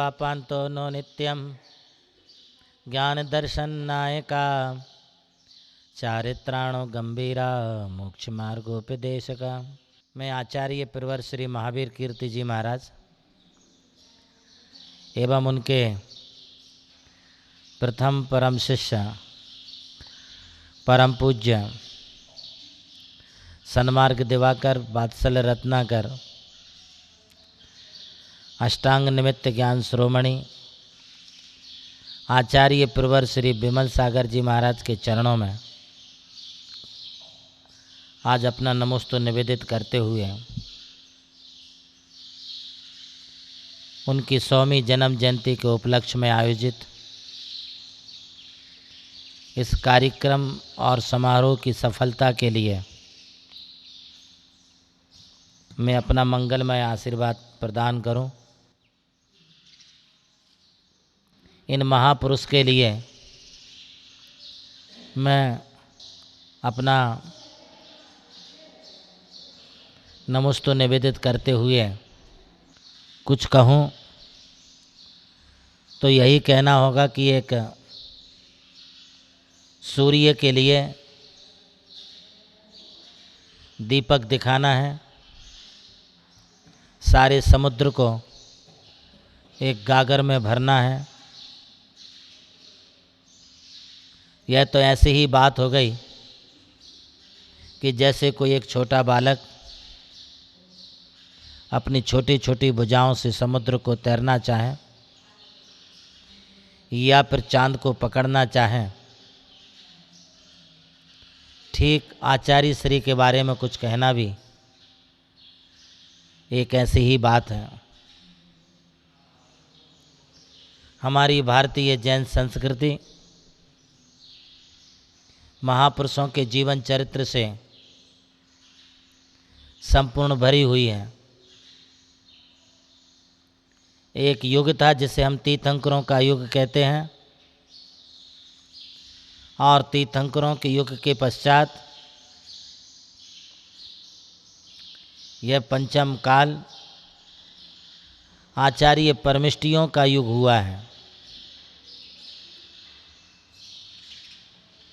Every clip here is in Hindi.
सेवापान्तो नो नित्यं ज्ञानदर्शननायका चारित्राणो गंभीरा मोक्ष मार्गोपदेशका। मैं आचार्य प्रवर श्री महावीर कीर्ति जी महाराज एवं उनके प्रथम परम शिष्य परम पूज्य सन्मार्ग दिवाकर वात्सल्य रत्नाकर अष्टांग निमित्त ज्ञान श्रोमणि आचार्य प्रवर श्री विमल सागर जी महाराज के चरणों में आज अपना नमोस्तु निवेदित करते हुए उनकी 100वीं जन्म जयंती के उपलक्ष्य में आयोजित इस कार्यक्रम और समारोह की सफलता के लिए मैं अपना मंगलमय आशीर्वाद प्रदान करूं। इन महापुरुष के लिए मैं अपना नमोस्तु निवेदित करते हुए कुछ कहूं तो यही कहना होगा कि एक सूर्य के लिए दीपक दिखाना है, सारे समुद्र को एक गागर में भरना है। यह तो ऐसी ही बात हो गई कि जैसे कोई एक छोटा बालक अपनी छोटी छोटी भुजाओं से समुद्र को तैरना चाहे या फिर चांद को पकड़ना चाहे, ठीक आचार्य श्री के बारे में कुछ कहना भी एक ऐसी ही बात है। हमारी भारतीय जैन संस्कृति महापुरुषों के जीवन चरित्र से संपूर्ण भरी हुई है। एक युग था जिसे हम तीर्थंकरों का युग कहते हैं और तीर्थंकरों के युग के पश्चात यह पंचम काल आचार्य परमिष्टियों का युग हुआ है।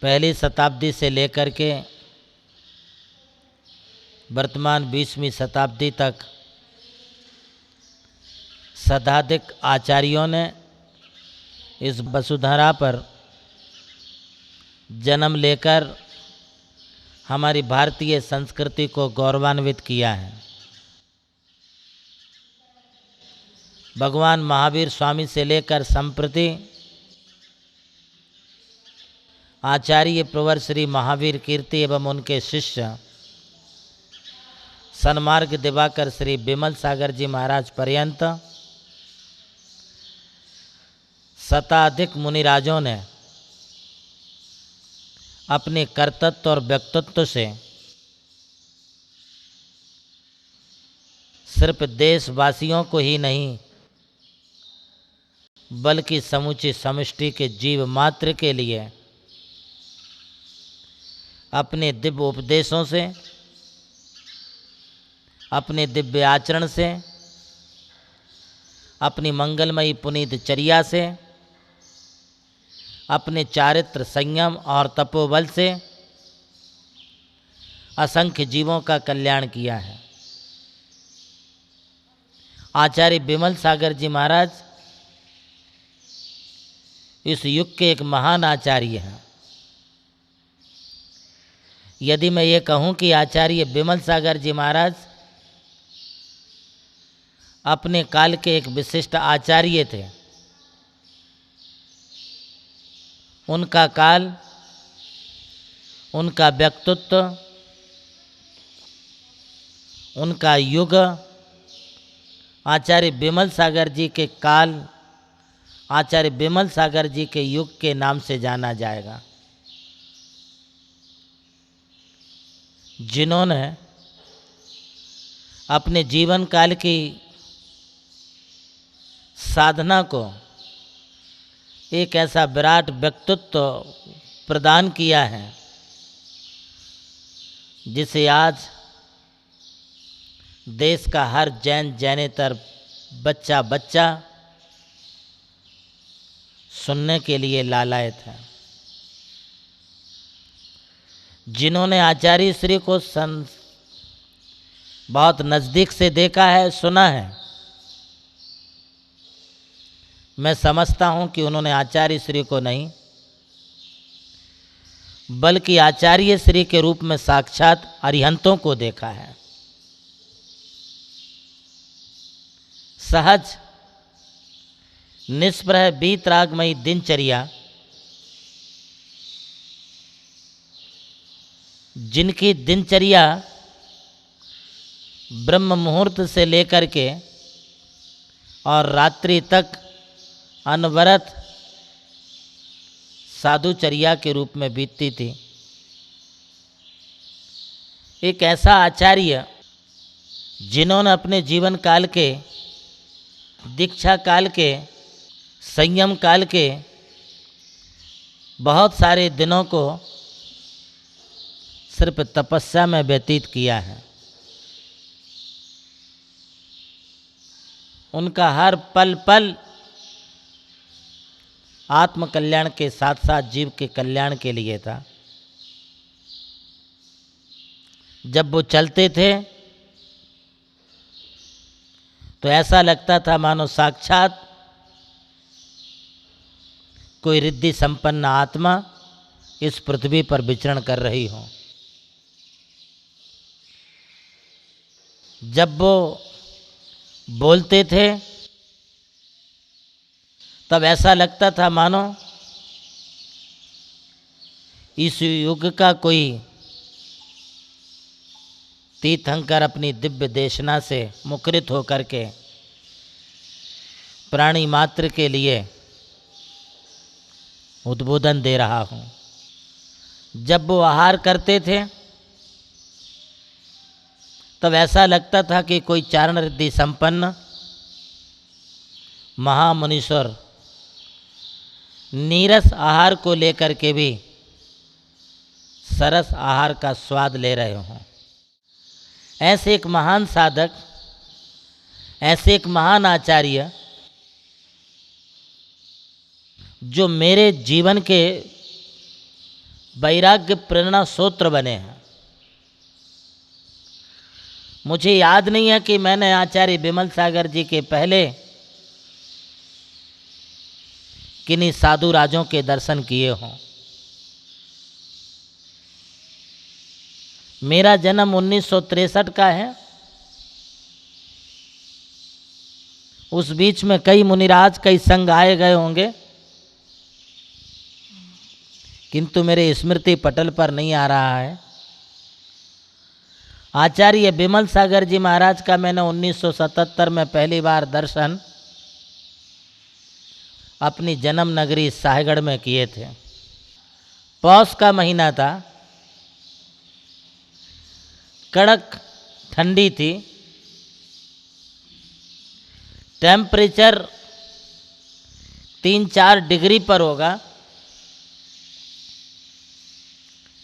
पहली शताब्दी से लेकर के वर्तमान 20वीं शताब्दी तक शताधिक आचार्यों ने इस वसुधरा पर जन्म लेकर हमारी भारतीय संस्कृति को गौरवान्वित किया है। भगवान महावीर स्वामी से लेकर संप्रति आचार्य प्रवर श्री महावीर कीर्ति एवं उनके शिष्य सन्मार्ग दिवाकर श्री विमल सागर जी महाराज पर्यंत शताधिक मुनिराजों ने अपने कर्तृत्व और व्यक्तित्व से सिर्फ देशवासियों को ही नहीं बल्कि समूची समष्टि के जीव मात्र के लिए अपने दिव्य उपदेशों से, अपने दिव्य आचरण से, अपनी मंगलमयी पुनीत चर्या से, अपने चारित्र संयम और तपोबल से असंख्य जीवों का कल्याण किया है। आचार्य विमल सागर जी महाराज इस युग के एक महान आचार्य हैं। यदि मैं ये कहूं कि आचार्य विमल सागर जी महाराज अपने काल के एक विशिष्ट आचार्य थे, उनका काल, उनका व्यक्तित्व, उनका युग आचार्य विमल सागर जी के काल, आचार्य विमल सागर जी के युग के नाम से जाना जाएगा, जिन्होंने अपने जीवन काल की साधना को एक ऐसा विराट व्यक्तित्व प्रदान किया है जिसे आज देश का हर जैन जैनेतर बच्चा सुनने के लिए लालायत हैं। जिन्होंने आचार्य श्री को बहुत नज़दीक से देखा है, सुना है, मैं समझता हूं कि उन्होंने आचार्य श्री को नहीं बल्कि आचार्य श्री के रूप में साक्षात अरिहंतों को देखा है। सहज निष्प्रह बीतरागमयी दिनचर्या, जिनकी दिनचर्या ब्रह्म मुहूर्त से लेकर के और रात्रि तक अनवरत साधुचर्या के रूप में बीतती थी। एक ऐसा आचार्य जिन्होंने अपने जीवन काल के, दीक्षा काल के, संयम काल के बहुत सारे दिनों को सिर्फ तपस्या में व्यतीत किया है। उनका हर पल पल आत्म कल्याण के साथ साथ जीव के कल्याण के लिए था। जब वो चलते थे तो ऐसा लगता था मानो साक्षात कोई रिद्धि संपन्न आत्मा इस पृथ्वी पर विचरण कर रही हो। जब वो बोलते थे तब ऐसा लगता था मानो इस युग का कोई तीर्थंकर अपनी दिव्य देशना से मुखरित होकर के प्राणी मात्र के लिए उद्बोधन दे रहा हूँ। जब वो आहार करते थे तब ऐसा लगता था कि कोई चारण रिद्धि संपन्न महामुनीश्वर नीरस आहार को लेकर के भी सरस आहार का स्वाद ले रहे हों। ऐसे एक महान साधक, ऐसे एक महान आचार्य जो मेरे जीवन के वैराग्य प्रेरणा सूत्र बने हैं। मुझे याद नहीं है कि मैंने आचार्य विमल सागर जी के पहले किन्हीं साधु राजों के दर्शन किए हों। मेरा जन्म 1963 का है। उस बीच में कई मुनिराज, कई संघ आए गए होंगे, किंतु मेरे स्मृति पटल पर नहीं आ रहा है। आचार्य विमल सागर जी महाराज का मैंने 1977 में पहली बार दर्शन अपनी जन्म नगरी साहेगढ़ में किए थे। पौष का महीना था, कड़क ठंडी थी, टेम्परेचर 3-4 डिग्री पर होगा।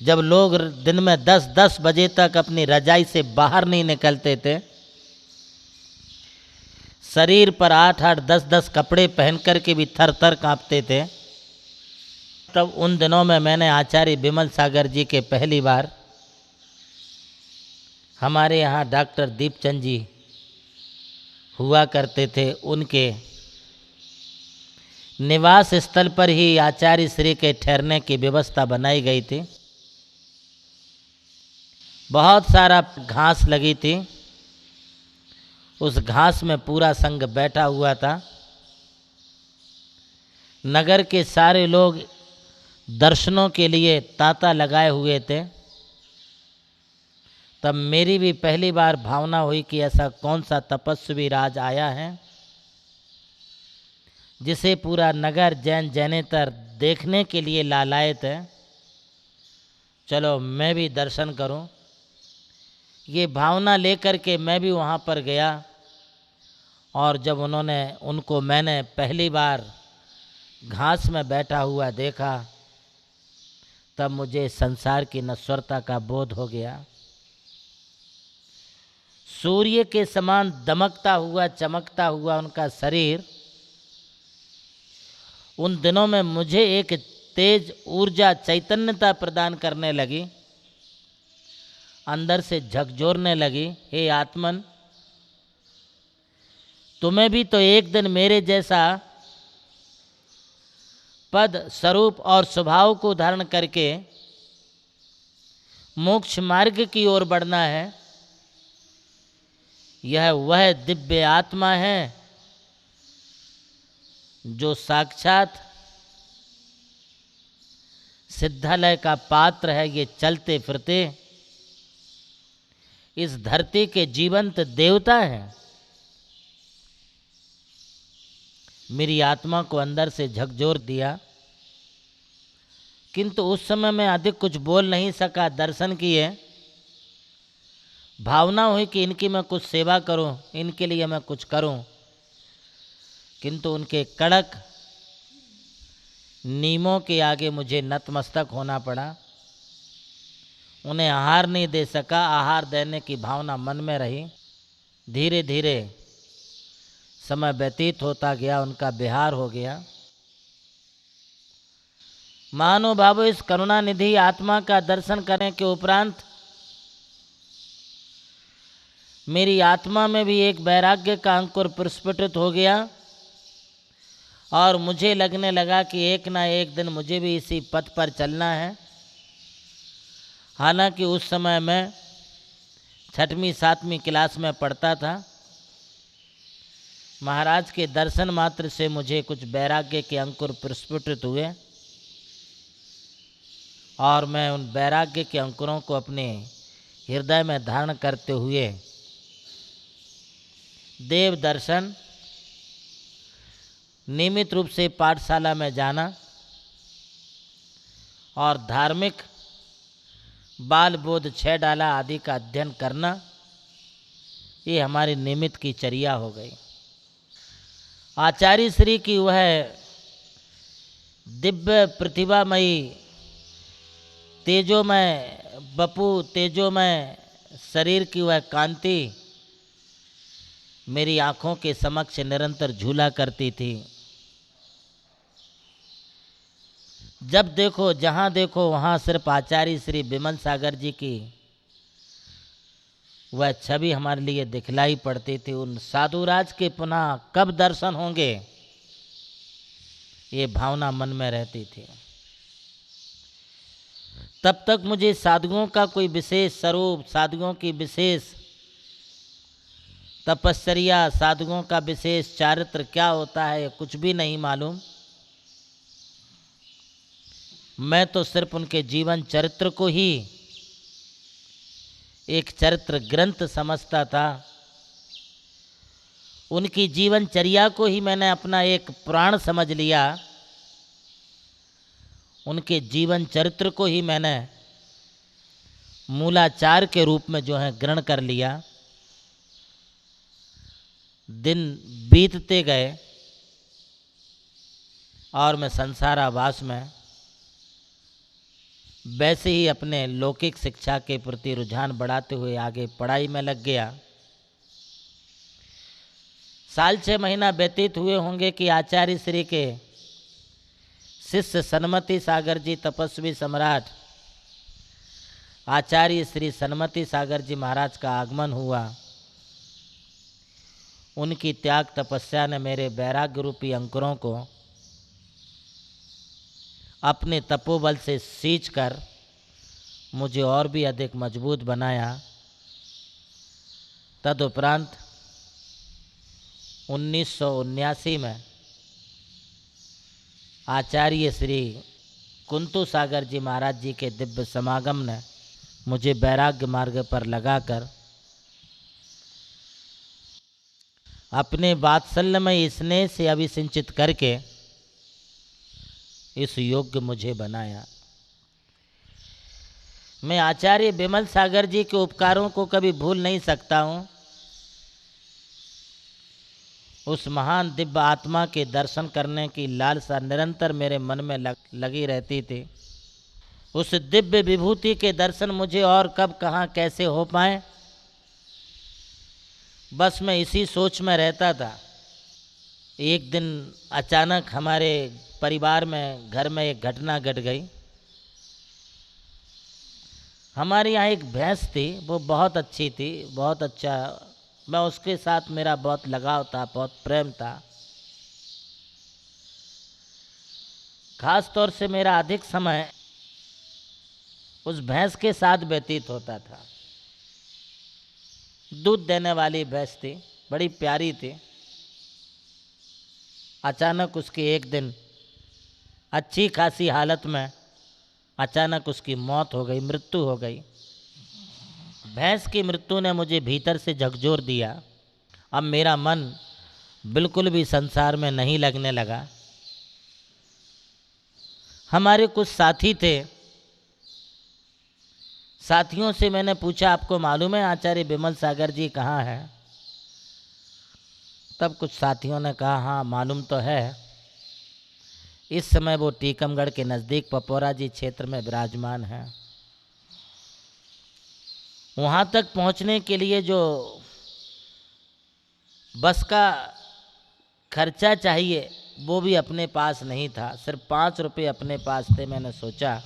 जब लोग दिन में 10-10 बजे तक अपनी रजाई से बाहर नहीं निकलते थे, शरीर पर 8-8, 10-10 कपड़े पहन कर के भी थर थर काँपते थे, तब उन दिनों में मैंने आचार्य विमल सागर जी के पहली बार, हमारे यहाँ डॉक्टर दीपचंद जी हुआ करते थे, उनके निवास स्थल पर ही आचार्य श्री के ठहरने की व्यवस्था बनाई गई थी। बहुत सारा घास लगी थी, उस घास में पूरा संघ बैठा हुआ था। नगर के सारे लोग दर्शनों के लिए तांता लगाए हुए थे। तब मेरी भी पहली बार भावना हुई कि ऐसा कौन सा तपस्वी राज आया है जिसे पूरा नगर जैन जैनेतर देखने के लिए लालायत है। चलो मैं भी दर्शन करूं। ये भावना लेकर के मैं भी वहाँ पर गया, और जब उनको मैंने पहली बार घास में बैठा हुआ देखा, तब मुझे संसार की नश्वरता का बोध हो गया। सूर्य के समान दमकता हुआ, चमकता हुआ उनका शरीर, उन दिनों में मुझे एक तेज ऊर्जा चैतन्यता प्रदान करने लगी, अंदर से झकझोरने लगी, हे आत्मन, तुम्हें भी तो एक दिन मेरे जैसा पद, स्वरूप और स्वभाव को धारण करके मोक्ष मार्ग की ओर बढ़ना है। यह वह दिव्य आत्मा है जो साक्षात सिद्धालय का पात्र है। ये चलते फिरते इस धरती के जीवंत देवता हैं। मेरी आत्मा को अंदर से झकझोर दिया, किंतु उस समय मैं अधिक कुछ बोल नहीं सका। दर्शन किए, भावना हुई कि इनकी मैं कुछ सेवा करूं, इनके लिए मैं कुछ करूं, किंतु उनके कड़क नियमों के आगे मुझे नतमस्तक होना पड़ा। उन्हें आहार नहीं दे सका, आहार देने की भावना मन में रही। धीरे धीरे समय व्यतीत होता गया, उनका विहार हो गया। महानुभावों, इस करुणानिधि आत्मा का दर्शन करने के उपरांत मेरी आत्मा में भी एक वैराग्य का अंकुर प्रस्फुटित हो गया और मुझे लगने लगा कि एक ना एक दिन मुझे भी इसी पथ पर चलना है। हालांकि उस समय मैं 6वीं 7वीं क्लास में पढ़ता था। महाराज के दर्शन मात्र से मुझे कुछ वैराग्य के अंकुर प्रस्फुटित हुए और मैं उन वैराग्य के अंकुरों को अपने हृदय में धारण करते हुए देव दर्शन, नियमित रूप से पाठशाला में जाना और धार्मिक बाल बोध 6 डाला आदि का अध्ययन करना, ये हमारी नियमित की चर्या हो गई। आचार्य श्री की वह दिव्य प्रतिभामयी तेजोमय बपू, तेजोमय शरीर की वह कांति मेरी आँखों के समक्ष निरंतर झूला करती थी। जब देखो, जहाँ देखो, वहाँ सिर्फ आचार्य श्री विमल सागर जी की वह छवि हमारे लिए दिखलाई पड़ती थी। उन साधुराज के पुनः कब दर्शन होंगे, ये भावना मन में रहती थी। तब तक मुझे साधुओं का कोई विशेष स्वरूप, साधुओं की विशेष तपस्या, साधुओं का विशेष चारित्र क्या होता है, कुछ भी नहीं मालूम। मैं तो सिर्फ उनके जीवन चरित्र को ही एक चरित्र ग्रंथ समझता था। उनकी जीवनचर्या को ही मैंने अपना एक पुराण समझ लिया। उनके जीवन चरित्र को ही मैंने मूलाचार के रूप में जो है ग्रहण कर लिया। दिन बीतते गए और मैं संसारावास में वैसे ही अपने लौकिक शिक्षा के प्रति रुझान बढ़ाते हुए आगे पढ़ाई में लग गया। 6 महीना व्यतीत हुए होंगे कि आचार्य श्री के शिष्य सन्मति सागर जी, तपस्वी सम्राट आचार्य श्री सन्मति सागर जी महाराज का आगमन हुआ। उनकी त्याग तपस्या ने मेरे वैराग्य रूपी अंकुरों को अपने तपोबल से सींच कर मुझे और भी अधिक मजबूत बनाया। तदुपरांत 1979 में आचार्य श्री कुंतु सागर जी महाराज जी के दिव्य समागम ने मुझे वैराग्य मार्ग पर लगाकर अपने वात्सल्यमय स्नेह से अभिसिंचित करके इस योग्य मुझे बनाया। मैं आचार्य विमल सागर जी के उपकारों को कभी भूल नहीं सकता हूँ। उस महान दिव्य आत्मा के दर्शन करने की लालसा निरंतर मेरे मन में लगी रहती थी। उस दिव्य विभूति के दर्शन मुझे और कब, कहाँ, कैसे हो पाए, बस मैं इसी सोच में रहता था। एक दिन अचानक हमारे परिवार में, घर में एक घटना घट गई। हमारे यहाँ एक भैंस थी, वो बहुत अच्छी थी, बहुत अच्छा, मैं उसके साथ, मेरा बहुत लगाव था, बहुत प्रेम था। खास तौर से मेरा अधिक समय उस भैंस के साथ व्यतीत होता था। दूध देने वाली भैंस थी, बड़ी प्यारी थी। अचानक उसकी एक दिन अच्छी खासी हालत में अचानक उसकी मौत हो गई, मृत्यु हो गई। भैंस की मृत्यु ने मुझे भीतर से झकझोर दिया। अब मेरा मन बिल्कुल भी संसार में नहीं लगने लगा। हमारे कुछ साथी थे, साथियों से मैंने पूछा, आपको मालूम है आचार्य विमल सागर जी कहाँ हैं? तब कुछ साथियों ने कहा, हाँ मालूम तो है, इस समय वो टीकमगढ़ के नज़दीक पपौरा जी क्षेत्र में विराजमान हैं। वहाँ तक पहुँचने के लिए जो बस का खर्चा चाहिए वो भी अपने पास नहीं था, सिर्फ 5 रुपये अपने पास थे। मैंने सोचा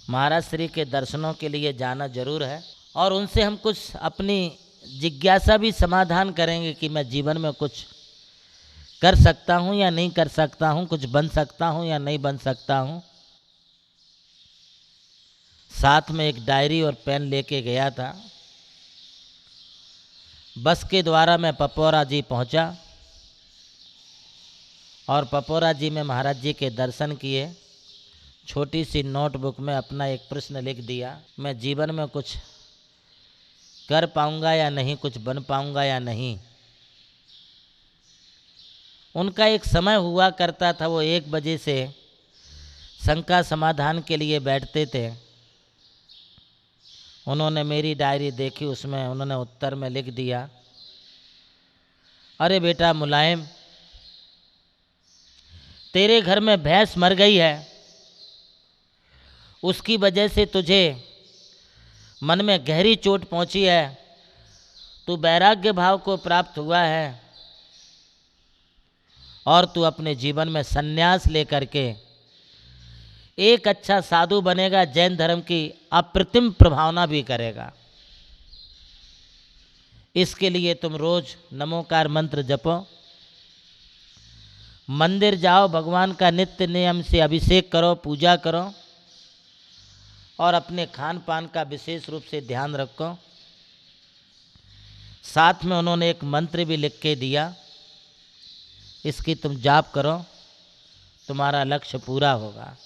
महाराज श्री के दर्शनों के लिए जाना जरूर है और उनसे हम कुछ अपनी जिज्ञासा भी समाधान करेंगे कि मैं जीवन में कुछ कर सकता हूँ या नहीं कर सकता हूँ, कुछ बन सकता हूँ या नहीं बन सकता हूँ। साथ में एक डायरी और पेन लेके गया था। बस के द्वारा मैं पपौरा जी पहुँचा और पपौरा जी में महाराज जी के दर्शन किए। छोटी सी नोटबुक में अपना एक प्रश्न लिख दिया, मैं जीवन में कुछ कर पाऊंगा या नहीं, कुछ बन पाऊंगा या नहीं। उनका एक समय हुआ करता था, वो 1 बजे से शंका समाधान के लिए बैठते थे। उन्होंने मेरी डायरी देखी, उसमें उन्होंने उत्तर में लिख दिया, अरे बेटा मुलायम, तेरे घर में भैंस मर गई है, उसकी वजह से तुझे मन में गहरी चोट पहुंची है, तू वैराग्य भाव को प्राप्त हुआ है और तू अपने जीवन में संन्यास लेकर के एक अच्छा साधु बनेगा, जैन धर्म की अप्रतिम प्रभावना भी करेगा। इसके लिए तुम रोज नमोकार मंत्र जपो, मंदिर जाओ, भगवान का नित्य नियम से अभिषेक करो, पूजा करो और अपने खान पान का विशेष रूप से ध्यान रखो। साथ में उन्होंने एक मंत्र भी लिख के दिया, इसकी तुम जाप करो, तुम्हारा लक्ष्य पूरा होगा।